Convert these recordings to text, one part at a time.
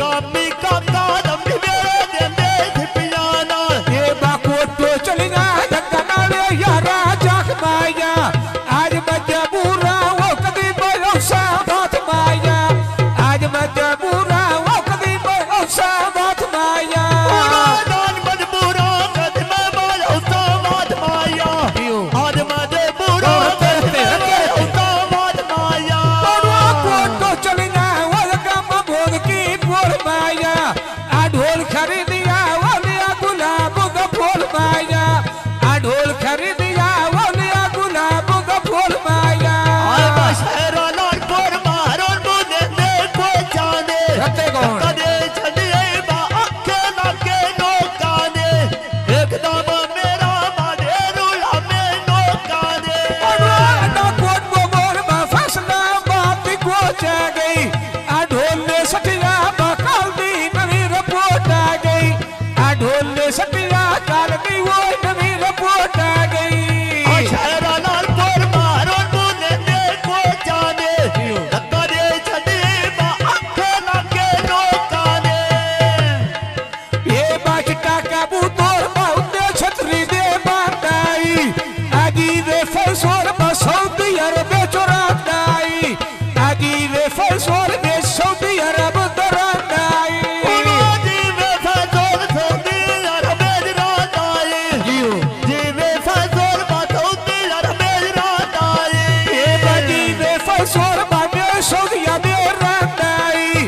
गुलामी का कादम मेरे देंदे थिपियाना ये बाको तो चलिया जगनाले यारा जाख माया आज मजबूरा वो कदी भरोसा बात माया आज मजबूरा वो कदी भरोसा बात माया दान मजबूरा कदी मैं भरोसा बात माया आज मजबूरा कदी मैं भरोसा बात माया बाको तो चलिया वो गम बोल की बोल माया आ ढोल खरीदिया वो लिया गुलाब का फूल माया आ ढोल खरीदिया वो लिया गुलाब का फूल माया शहरा लाल पर मारो मुझे देखो जाने कदे छड़िए बा अखे लागे नौकाने एकदम मेरा मारे रुला में नौकाने ना कोट बोल बा फसला बात को जा गई आ ढोल ने सटिया बकाल दी नवी रिपोर्ट आ गई आ ढोल ने सटिया काल दी वो नवी रिपोर्ट आ गई शहरा लाल पर मारो मुझे देखो जाने कदे छड़िए बा अखे लागे नौकाने ये बाचटा का बूतोर बहुत छतरी दे बांधाई आगी रे फसोर सऊदी अरब चोराई आगी रे फसोर में सऊदी अरब दराई जीवे फसोर सऊदी अरब राताई जीवे फसोर सऊदी अरब राताई ये बाजी रे फसोर बाबे सऊदी अरब राताई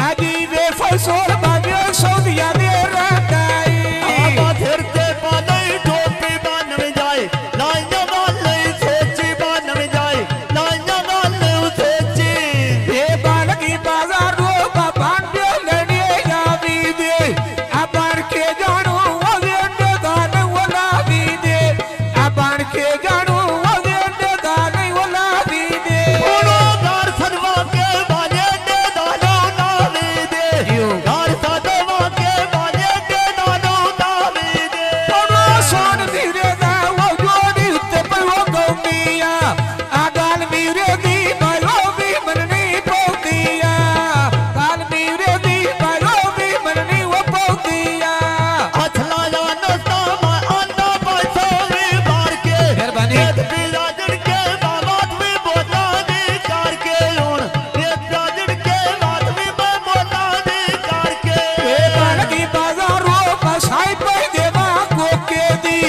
आगी रे फसोर बाबे सऊदी अरब राताई आबा फिरते पानी टोपी बन में जाए लाइया वाले सोची बन में जाए लाइया वाले सोची ये बालकी बाजार रो बाबान दे लड़े यावी दे अबार के जानो वो दे दान वला दी दे अबार के जानो वो दे दान वला दी दे उनो गार सनवा के बाले दे दानो नावी दे गार सनवा के बाले दे दानो नावी दे ono son dire da wo jodi te pe wo gomia agal mire di malo bi manni potiya gal mire di malo bi manni wo potiya अथला जानो सामा अन्ना पैसोरी मार के मेहरबानी। रेत राजन के बात में बोला दी कार के उन रेत राजन के बात में बोला दी कार के ए बालकी बाजारो बसाई पे देवा गोके दी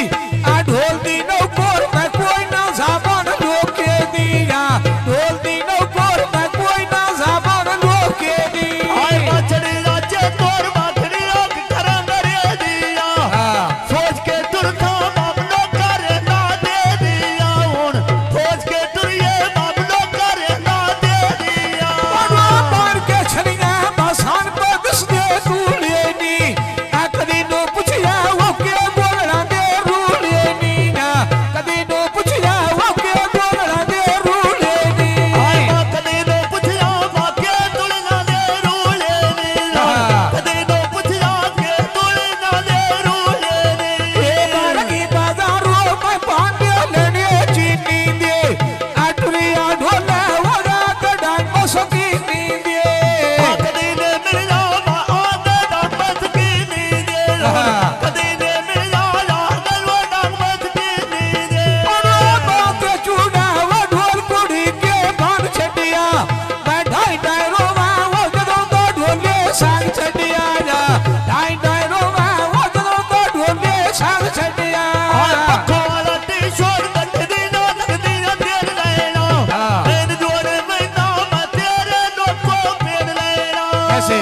आ ढोल दी नो कोर मैं कोई ना जाबन लोके दिया ढोल दी नो कोर मैं कोई ना जाबन लोके दी आए बचड़ी राजे तोर माथड़ी रोक करा करे दिया सोच के तुरता मामलो करे ना दे दिया उन सोच के तुरिए मामलो करे ना दे दिया मार के छलिया बसान पर दिस दे रूलेनी आ कदी नो पुछया वो के बोलना दे रूलेनी ना कदी नो पुछया वो के बोलना दे रूलेनी आए कदे नो पुछया वाके तुलना दे रूले नीला कदे नो पुछया के तुलना दे रूले ये बालकी बाजारो में पांडे लेने चीनी दे अटरिया ढोला वड़ा कडान मसकी नी दे कदे ने मिला आगे डांबत की नी दे कदे ने मिला आगे वो डांबत की नी दे बात चूड़ा वो ढोल कुड़ी के बांध छटिया मैं ढाई रोवा वो जदों तो ढोले सांग छटिया जा ढाई रोवा वो जदों तो ढोले सांग छटिया पक्का वाला टी-शर्ट गंदी ना लगदी ना तेरे लेना मेरे जोड़े में ना मैं तेरे लोग को पेड़ लेना कैसे